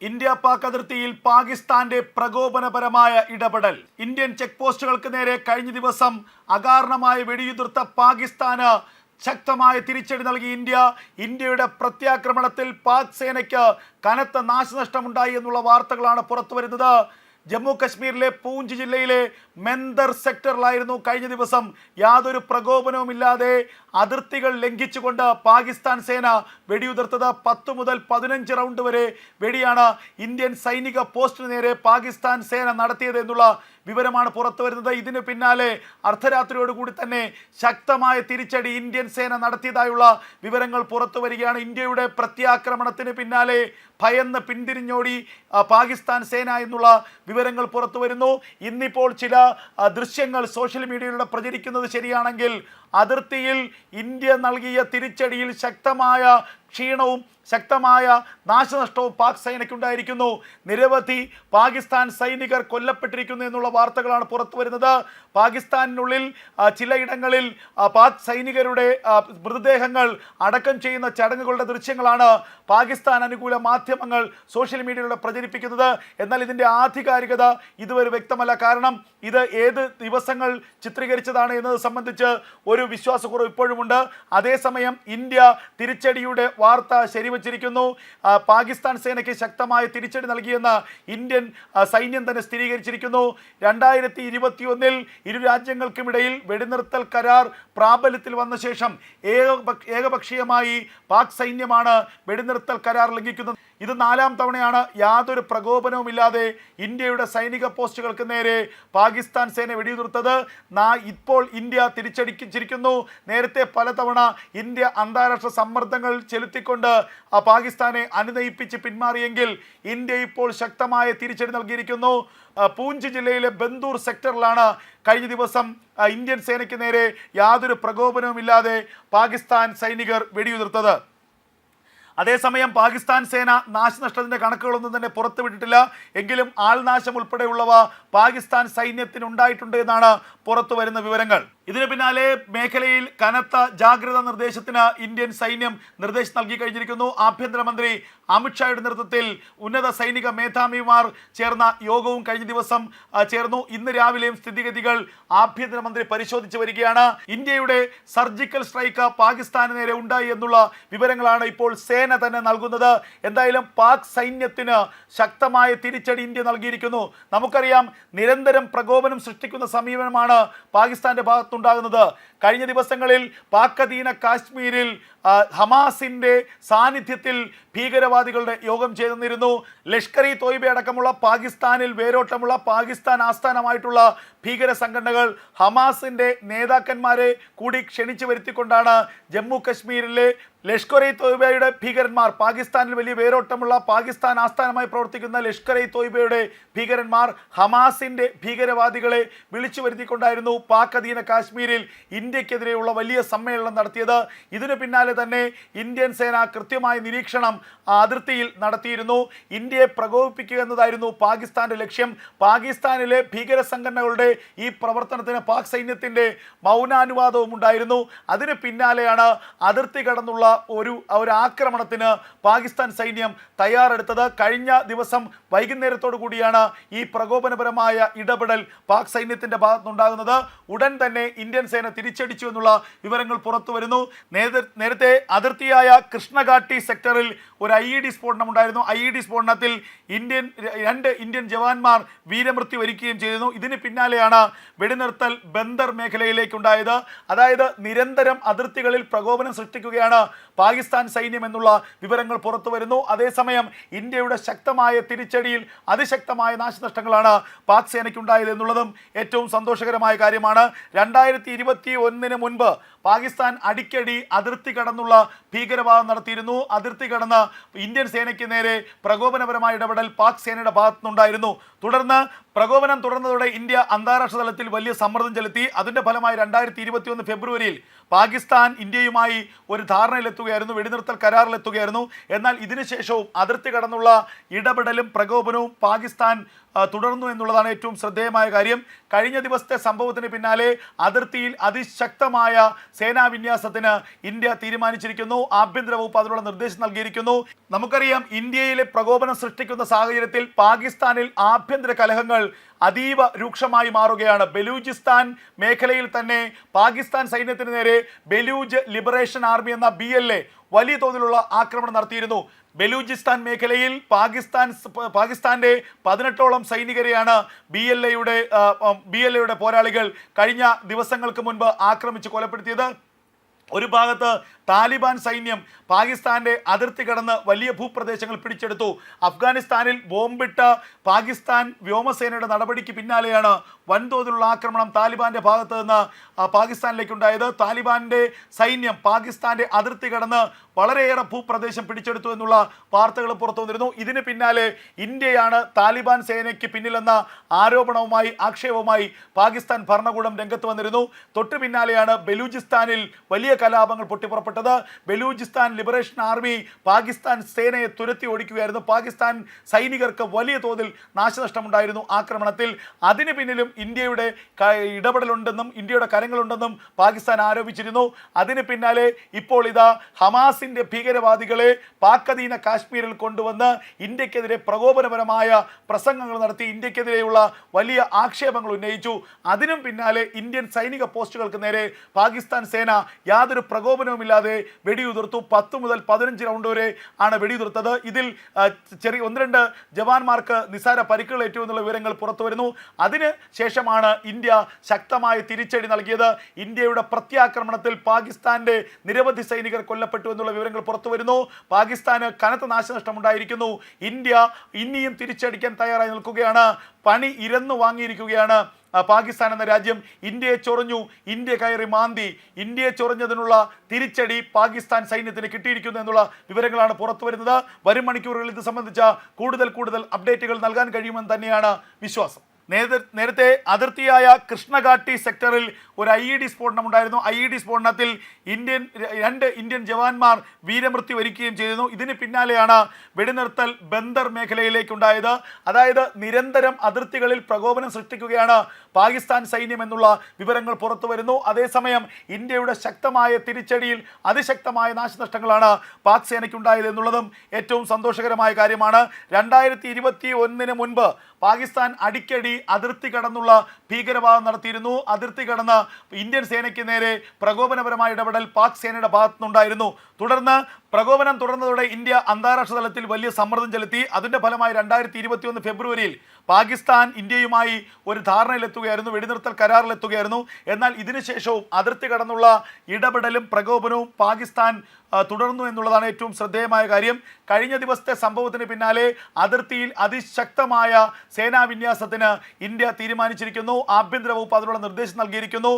India Pak അതിർത്തിയിൽ പാകിസ്ഥാന്റെ പ്രകോപനപരമായ ഇടപെടൽ. ഇന്ത്യൻ ചെക്ക് പോസ്റ്റുകൾക്ക് നേരെ കഴിഞ്ഞ ദിവസം അകാരണമായ വെടിയുതിർത്ത പാകിസ്ഥാന് ശക്തമായ തിരിച്ചടി നൽകി ഇന്ത്യയുടെ പ്രത്യാക്രമണത്തിൽ പാക് സേനയ്ക്ക് കനത്ത നാശനഷ്ടമുണ്ടായി എന്നുള്ള വാർത്തകളാണ് പുറത്തു വരുന്നത്. ജമ്മു കശ്മീരിലെ പൂഞ്ച് ജില്ലയിലെ മെന്ദർ സെക്ടറിലായിരുന്നു കഴിഞ്ഞ ദിവസം യാതൊരു പ്രകോപനവുമില്ലാതെ അതിർത്തികൾ ലംഘിച്ചുകൊണ്ട് പാകിസ്ഥാൻ സേന വെടിയുതിർത്തത്. 10 മുതൽ 15 റൗണ്ട് വരെ വെടിയാണ് ഇന്ത്യൻ സൈനിക പോസ്റ്റിന് നേരെ പാകിസ്ഥാൻ സേന നടത്തിയത് എന്നുള്ള വിവരമാണ് പുറത്തു വരുന്നത്. ഇതിന് പിന്നാലെ അർദ്ധരാത്രിയോടുകൂടി തന്നെ ശക്തമായ തിരിച്ചടി ഇന്ത്യൻ സേന നടത്തിയതായുള്ള വിവരങ്ങൾ പുറത്തു വരികയാണ്. ഇന്ത്യയുടെ പ്രത്യാക്രമണത്തിന് പിന്നാലെ ഭയന്ന് പിന്തിരിഞ്ഞോടി പാകിസ്ഥാൻ സേന എന്നുള്ള വിവരങ്ങൾ പുറത്തു വരുന്നു. ഇന്നിപ്പോൾ ചില ദൃശ്യങ്ങൾ സോഷ്യൽ മീഡിയയിലൂടെ പ്രചരിക്കുന്നത് ശരിയാണെങ്കിൽ അതിർത്തിയിൽ ഇന്ത്യ നൽകിയ തിരിച്ചടിയിൽ ശക്തമായ ക്ഷീണവും ശക്തമായ നാശനഷ്ടവും പാക് സേനയ്ക്കുണ്ടായിരിക്കുന്നു. നിരവധി പാകിസ്ഥാൻ സൈനികർ കൊല്ലപ്പെട്ടിരിക്കുന്നു എന്നുള്ള വാർത്തകളാണ് പുറത്തു വരുന്നത്. പാകിസ്ഥാനിനുള്ളിൽ ചിലയിടങ്ങളിൽ പാക് സൈനികരുടെ മൃതദേഹങ്ങൾ അടക്കം ചെയ്യുന്ന ചടങ്ങുകളുടെ ദൃശ്യങ്ങളാണ് പാകിസ്ഥാൻ അനുകൂല മാധ്യമങ്ങൾ സോഷ്യൽ മീഡിയയിലൂടെ പ്രചരിപ്പിക്കുന്നത്. എന്നാൽ ഇതിൻ്റെ ആധികാരികത ഇതുവരെ വ്യക്തമല്ല. കാരണം ഇത് ഏത് ദിവസങ്ങൾ ചിത്രീകരിച്ചതാണ് എന്നത് സംബന്ധിച്ച് ഒരു വിശ്വാസക്കുറവ് ഇപ്പോഴുമുണ്ട്. അതേസമയം ഇന്ത്യ തിരിച്ചടിയുടെ വാർത്ത ശരിവച്ചിരിക്കുന്നു. പാകിസ്ഥാൻ സേനയ്ക്ക് ശക്തമായ തിരിച്ചടി നൽകിയെന്ന് ഇന്ത്യൻ സൈന്യം തന്നെ സ്ഥിരീകരിച്ചിരിക്കുന്നു. 2021 ഇരു രാജ്യങ്ങൾക്കുമിടയിൽ വെടിനിർത്തൽ കരാർ പ്രാബല്യത്തിൽ വന്ന ശേഷം ഏകപക്ഷീയമായി പാക് സൈന്യമാണ് വെടിനിർത്തൽ കരാർ ലംഘിക്കുന്നത്. ഇത് 4ാം തവണയാണ് യാതൊരു പ്രകോപനവുമില്ലാതെ ഇന്ത്യയുടെ സൈനിക പോസ്റ്റുകൾക്ക് നേരെ പാകിസ്ഥാൻ സേന വെടിയുതിർത്തത്. ഇപ്പോൾ ഇന്ത്യ തിരിച്ചടിച്ചിരിക്കുന്നു. നേരത്തെ പലതവണ ഇന്ത്യ അന്താരാഷ്ട്ര സമ്മർദ്ദങ്ങൾ ചെലുത്തിക്കൊണ്ട് പാകിസ്ഥാനെ അനുനയിപ്പിച്ച് പിന്മാറിയെങ്കിൽ ഇന്ത്യ ഇപ്പോൾ ശക്തമായ തിരിച്ചടി നൽകിയിരിക്കുന്നു. പൂഞ്ച് ജില്ലയിലെ ബന്ദൂർ സെക്ടറിലാണ് കഴിഞ്ഞ ദിവസം ഇന്ത്യൻ സേനയ്ക്ക് നേരെ യാതൊരു പ്രകോപനവുമില്ലാതെ പാകിസ്ഥാൻ സൈനികർ വെടിയുതിർത്തത്. അതേസമയം പാകിസ്ഥാൻ സേന നാശനഷ്ടത്തിൻ്റെ കണക്കുകളൊന്നും തന്നെ പുറത്തുവിട്ടിട്ടില്ല. എങ്കിലും ആൾനാശം ഉൾപ്പെടെയുള്ളവ പാകിസ്ഥാൻ സൈന്യത്തിനുണ്ടായിട്ടുണ്ട് എന്നാണ് പുറത്തു വരുന്ന വിവരങ്ങൾ. ഇതിന് പിന്നാലെ മേഖലയിൽ കനത്ത ജാഗ്രതാ നിർദ്ദേശത്തിന് ഇന്ത്യൻ സൈന്യം നിർദ്ദേശം നൽകി കഴിഞ്ഞിരിക്കുന്നു. ആഭ്യന്തരമന്ത്രി അമിത്ഷായുടെ നേതൃത്വത്തിൽ ഉന്നത സൈനിക മേധാവിമാർ ചേർന്ന യോഗവും കഴിഞ്ഞ ദിവസം ചേർന്നു. ഇന്ന് രാവിലെയും സ്ഥിതിഗതികൾ ആഭ്യന്തരമന്ത്രി പരിശോധിച്ചു വരികയാണ്. ഇന്ത്യയുടെ സർജിക്കൽ സ്ട്രൈക്ക് പാകിസ്ഥാന് നേരെ ഉണ്ടായി എന്നുള്ള വിവരങ്ങളാണ് ഇപ്പോൾ സേന തന്നെ നൽകുന്നത്. എന്തായാലും പാക് സൈന്യത്തിന് ശക്തമായ തിരിച്ചടി ഇന്ത്യ നൽകിയിരിക്കുന്നു. നമുക്കറിയാം, നിരന്തരം പ്രകോപനം സൃഷ്ടിക്കുന്ന സമീപനമാണ് പാകിസ്ഥാന്റെ ഭാഗത്തുണ്ടാകുന്നത്. കഴിഞ്ഞ ദിവസങ്ങളിൽ പാക് അധീന കാശ്മീരിൽ ഹമാസിന്റെ സാന്നിധ്യത്തിൽ ഭീകരവാദികളുടെ യോഗം ചേർന്നിരുന്നു. ലഷ്കർ ഇ തോയ്ബ അടക്കമുള്ള പാകിസ്ഥാനിൽ വേരോട്ടമുള്ള പാകിസ്ഥാൻ ആസ്ഥാനമായിട്ടുള്ള ഭീകര സംഘടനകൾ ഹമാസിന്റെ നേതാക്കന്മാരെ കൂടി ക്ഷണിച്ചു വരുത്തിക്കൊണ്ടാണ് ജമ്മു കശ്മീരിലെ ലഷ്കർ ഇ തോയ്ബയുടെ ഭീകരന്മാർ, പാകിസ്ഥാനിൽ വലിയ വേരോട്ടമുള്ള പാകിസ്ഥാൻ ആസ്ഥാനമായി പ്രവർത്തിക്കുന്ന ലഷ്കർ ഇ തോയ്ബയുടെ ഭീകരന്മാർ ഹമാസിന്റെ ഭീകരവാദികളെ വിളിച്ചു വരുത്തിക്കൊണ്ടായിരുന്നു പാക് അധീന കാശ്മീരിൽ ഇന്ത്യക്കെതിരെയുള്ള വലിയ സമ്മേളനം നടത്തിയത്. ഇതിനു പിന്നാലെ തന്നെ ഇന്ത്യൻ സേന കൃത്യമായ നിരീക്ഷണം അതിർത്തിയിൽ നടത്തിയിരുന്നു. ഇന്ത്യയെ പ്രകോപിപ്പിക്കുക എന്നതായിരുന്നു പാകിസ്ഥാന്റെ ലക്ഷ്യം. പാകിസ്ഥാനിലെ ഭീകര സംഘടനകളുടെ ഈ പ്രവർത്തനത്തിന് പാക് സൈന്യത്തിന്റെ മൗനാനുവാദവും ഉണ്ടായിരുന്നു. അതിന് പിന്നാലെയാണ് അതിർത്തി കടന്നുള്ള ഒരു ആക്രമണത്തിന് പാകിസ്ഥാൻ സൈന്യം തയ്യാറെടുത്തത്. കഴിഞ്ഞ ദിവസം വൈകുന്നേരത്തോടു കൂടിയാണ് ഈ പ്രകോപനപരമായ ഇടപെടൽ പാക് സൈന്യത്തിന്റെ ഭാഗത്തുനിന്നുണ്ടാകുന്നത്. ഉടൻ തന്നെ ഇന്ത്യൻ സേന തിരിച്ചടിച്ചു എന്നുള്ള വിവരങ്ങൾ പുറത്തു വരുന്നു. നേരത്തെ അതിർത്തിയായ കൃഷ്ണഘാട്ടി സെക്ടറിൽ ഒരു IED സ്ഫോടനം ഉണ്ടായിരുന്നു. IED സ്ഫോടനത്തിൽ 2 ഇന്ത്യൻ ജവാന്മാർ വീരമൃത്യു വരിക്കുകയും ചെയ്തിരുന്നു. ഇതിന് പിന്നാലെയാണ് വെടിനിർത്തൽ ബന്ദർ മേഖലയിലേക്കുണ്ടായത്. അതായത് നിരന്തരം അതിർത്തികളിൽ പ്രകോപനം സൃഷ്ടിക്കുകയാണ് പാകിസ്ഥാൻ സൈന്യം എന്നുള്ള വിവരങ്ങൾ പുറത്തു വരുന്നു. അതേസമയം ഇന്ത്യയുടെ ശക്തമായ തിരിച്ചടിയിൽ അതിശക്തമായ നാശനഷ്ടങ്ങളാണ് പാക് സേനയ്ക്കുണ്ടായത് എന്നുള്ളതും ഏറ്റവും സന്തോഷകരമായ കാര്യമാണ്. 2021 മുൻപ് പാകിസ്ഥാൻ അടിക്കടി അതിർത്തി കടന്നുള്ള ഭീകരവാദം നടത്തിയിരുന്നു. അതിർത്തി കടന്ന് ഇന്ത്യൻ സേനയ്ക്ക് നേരെ പ്രകോപനപരമായ ഇടപെടൽ പാക് സേനയുടെ ഭാഗത്തുനിന്നുണ്ടായിരുന്നു. തുടർന്ന് പ്രകോപനം തുടർന്നതോടെ ഇന്ത്യ അന്താരാഷ്ട്ര തലത്തിൽ വലിയ സമ്മർദ്ദം ചെലുത്തി. അതിന്റെ ഫലമായി 2021 ഫെബ്രുവരിയിൽ പാകിസ്ഥാൻ ഇന്ത്യയുമായി ഒരു ധാരണയിലെത്തുകയായിരുന്നു, വെടിനിർത്തൽ കരാറിലെത്തുകയായിരുന്നു. എന്നാൽ ഇതിനുശേഷവും അതിർത്തി കടന്നുള്ള ഇടപെടലും പ്രകോപനവും പാകിസ്ഥാൻ തുടർന്നു എന്നുള്ളതാണ് ഏറ്റവും ശ്രദ്ധേയമായ കാര്യം. കഴിഞ്ഞ ദിവസത്തെ സംഭവത്തിന് പിന്നാലെ അതിർത്തിയിൽ അതിശക്തമായ സേനാ വിന്യാസത്തിന് ഇന്ത്യ തീരുമാനിച്ചിരിക്കുന്നു. ആഭ്യന്തര വകുപ്പ് അതിനുള്ള നിർദ്ദേശം നൽകിയിരിക്കുന്നു. നമുക്കറിയാം, ഇന്ത്യയിലെ പ്രകോപനം സൃഷ്ടിക്കുന്ന സാഹചര്യത്തിൽ പാകിസ്ഥാനിൽ ആഭ്യന്തര കലഹങ്ങൾ അതീവ രൂക്ഷമായി മാറുകയാണ്. ബലൂചിസ്ഥാൻ മേഖലയിൽ തന്നെ പാകിസ്ഥാൻ സൈന്യത്തിന് നേരെ ബലൂജ് ലിബറേഷൻ ആർമി എന്ന BLA വലിയ തോതിലുള്ള ആക്രമണം നടത്തിയിരുന്നു. ബലൂചിസ്ഥാൻ മേഖലയിൽ പാകിസ്ഥാന്റെ 18ഓളം സൈനികരെയാണ് BLA പോരാളികൾ കഴിഞ്ഞ ദിവസങ്ങൾക്ക് മുൻപ് ആക്രമിച്ച് കൊലപ്പെടുത്തിയത്. ഒരു ഭാഗത്ത് താലിബാൻ സൈന്യം പാകിസ്ഥാന്റെ അതിർത്തി കടന്ന് വലിയ ഭൂപ്രദേശങ്ങൾ പിടിച്ചെടുത്തു. അഫ്ഗാനിസ്ഥാനിൽ ബോംബിട്ട പാകിസ്ഥാൻ വ്യോമസേനയുടെ നടപടിക്ക് പിന്നാലെയാണ് വൻതോതിലുള്ള ആക്രമണം താലിബാന്റെ ഭാഗത്ത് നിന്ന് പാകിസ്ഥാനിലേക്കുണ്ടായത്. താലിബാന്റെ സൈന്യം പാകിസ്ഥാന്റെ അതിർത്തി കടന്ന് വളരെയേറെ ഭൂപ്രദേശം പിടിച്ചെടുത്തു എന്നുള്ള വാർത്തകൾ പുറത്തു വന്നിരുന്നു. ഇതിന് പിന്നാലെ ഇന്ത്യയാണ് താലിബാൻ സേനയ്ക്ക് പിന്നിലെന്ന ആരോപണവുമായി ആക്ഷേപവുമായി പാകിസ്ഥാൻ ഭരണകൂടം രംഗത്ത് വന്നിരുന്നു. തൊട്ടു പിന്നാലെയാണ് ബലൂചിസ്ഥാനിൽ വലിയ കലാപങ്ങൾ പൊട്ടിപ്പുറപ്പെട്ടത്. ബലൂചിസ്ഥാൻ ലിബറേഷൻ ആർമി പാകിസ്ഥാൻ സേനയെ തുരത്തി ഓടിക്കുകയായിരുന്നു. പാകിസ്ഥാൻ സൈനികർക്ക് വലിയ തോതിൽ നാശനഷ്ടമുണ്ടായിരുന്നു ആക്രമണത്തിൽ. അതിന് പിന്നിലും ഇന്ത്യയുടെ ഇടപെടലുണ്ടെന്നും ഇന്ത്യയുടെ കരങ്ങളുണ്ടെന്നും പാകിസ്ഥാൻ ആരോപിച്ചിരുന്നു. അതിന് പിന്നാലെ ഇപ്പോൾ ഇതാ ഹമാസിന്റെ ഭീകരവാദികളെ പാക് അധീന കാശ്മീരിൽ കൊണ്ടുവന്ന് ഇന്ത്യക്കെതിരെ പ്രകോപനപരമായ പ്രസംഗങ്ങൾ നടത്തി ഇന്ത്യക്കെതിരെയുള്ള വലിയ ആക്ഷേപങ്ങൾ ഉന്നയിച്ചു. അതിനും പിന്നാലെ ഇന്ത്യൻ സൈനിക പോസ്റ്റുകൾക്ക് നേരെ പാകിസ്ഥാൻ സേന യാതൊരു പ്രകോപനവുമില്ലാതെ വെടിയുതിർത്തു. 10 മുതൽ 15 റൗണ്ട് വരെ ആണ് വെടിയുതിർത്തത്. ഇതിൽ ചെറിയ 1-2 ജവാന്മാർക്ക് നിസാര പരിക്കുകൾ ഏറ്റു എന്നുള്ള വിവരങ്ങൾ പുറത്തു വരുന്നു. അതിന് ശേഷമാണ് ഇന്ത്യ ശക്തമായ തിരിച്ചടി നൽകിയത്. ഇന്ത്യയുടെ പ്രത്യാക്രമണത്തിൽ പാകിസ്ഥാന്റെ നിരവധി സൈനികർ കൊല്ലപ്പെട്ടു എന്നുള്ള വിവരങ്ങൾ പുറത്തു വരുന്നു. പാകിസ്ഥാന് കനത്ത നാശനഷ്ടമുണ്ടായിരിക്കുന്നു. ഇന്ത്യ ഇനിയും തിരിച്ചടിക്കാൻ തയ്യാറായി നിൽക്കുകയാണ്. പണി ഇരന്നു വാങ്ങിയിരിക്കുകയാണ് പാകിസ്ഥാൻ എന്ന രാജ്യം. ഇന്ത്യയെ ചൊറിഞ്ഞു, ഇന്ത്യ കയറി മാന്തി. ഇന്ത്യയെ ചൊറിഞ്ഞതിനുള്ള തിരിച്ചടി പാകിസ്ഥാൻ സൈന്യത്തിന് കിട്ടിയിരിക്കുന്നു എന്നുള്ള വിവരങ്ങളാണ് പുറത്തു വരുന്നത്. വരും മണിക്കൂറുകളിൽ ഇത് സംബന്ധിച്ച കൂടുതൽ അപ്ഡേറ്റുകൾ നൽകാൻ കഴിയുമെന്ന് തന്നെയാണ് വിശ്വാസം. നേരത്തെ അതിർത്തിയായ കൃഷ്ണഘാട്ടി സെക്ടറിൽ ഒരു IED സ്ഫോടനം ഉണ്ടായിരുന്നു. IED സ്ഫോടനത്തിൽ 2 ഇന്ത്യൻ ജവാന്മാർ വീരമൃത്യു വരിക്കുകയും ചെയ്തിരുന്നു. ഇതിന് പിന്നാലെയാണ് വെടിനിർത്തൽ ബന്ദർ മേഖലയിലേക്കുണ്ടായത്. അതായത് നിരന്തരം അതിർത്തികളിൽ പ്രകോപനം സൃഷ്ടിക്കുകയാണ് പാകിസ്ഥാൻ സൈന്യം എന്നുള്ള വിവരങ്ങൾ പുറത്തു വരുന്നു. അതേസമയം ഇന്ത്യയുടെ ശക്തമായ തിരിച്ചടിയിൽ അതിശക്തമായ നാശനഷ്ടങ്ങളാണ് പാക് സേനയ്ക്കുണ്ടായത് എന്നുള്ളതും ഏറ്റവും സന്തോഷകരമായ കാര്യമാണ്. 2021 മുൻപ് പാകിസ്ഥാൻ അടിക്കടി അതിർത്തി കടന്നുള്ള ഭീകരവാദം നടത്തിയിരുന്നു. അതിർത്തി കടന്ന് ഇന്ത്യൻ സേനയ്ക്ക് നേരെ പ്രകോപനപരമായ ഇടപെടൽ പാക് സേനയുടെ ഭാഗത്തുനിന്നുണ്ടായിരുന്നു. തുടർന്ന് പ്രകോപനം തുടർന്നതോടെ ഇന്ത്യ അന്താരാഷ്ട്ര തലത്തിൽ വലിയ സമ്മർദ്ദം ചെലുത്തി. അതിന്റെ ഫലമായി 2021 ഫെബ്രുവരിയിൽ പാകിസ്ഥാൻ ഇന്ത്യയുമായി ഒരു ധാരണയിലെത്തുകയായിരുന്നു, വെടിനിർത്തൽ കരാറിലെത്തുകയായിരുന്നു. എന്നാൽ ഇതിനുശേഷവും അതിർത്തി കടന്നുള്ള ഇടപെടലും പ്രകോപനവും പാകിസ്ഥാൻ തുടർന്നു എന്നുള്ളതാണ് ഏറ്റവും ശ്രദ്ധേയമായ കാര്യം. കഴിഞ്ഞ ദിവസത്തെ സംഭവത്തിന് പിന്നാലെ അതിർത്തിയിൽ അതിശക്തമായ സേനാ വിന്യാസത്തിന് ഇന്ത്യ തീരുമാനിച്ചിരിക്കുന്നു. ആഭ്യന്തര വകുപ്പ് അതിനുള്ള നിർദ്ദേശം നൽകിയിരിക്കുന്നു.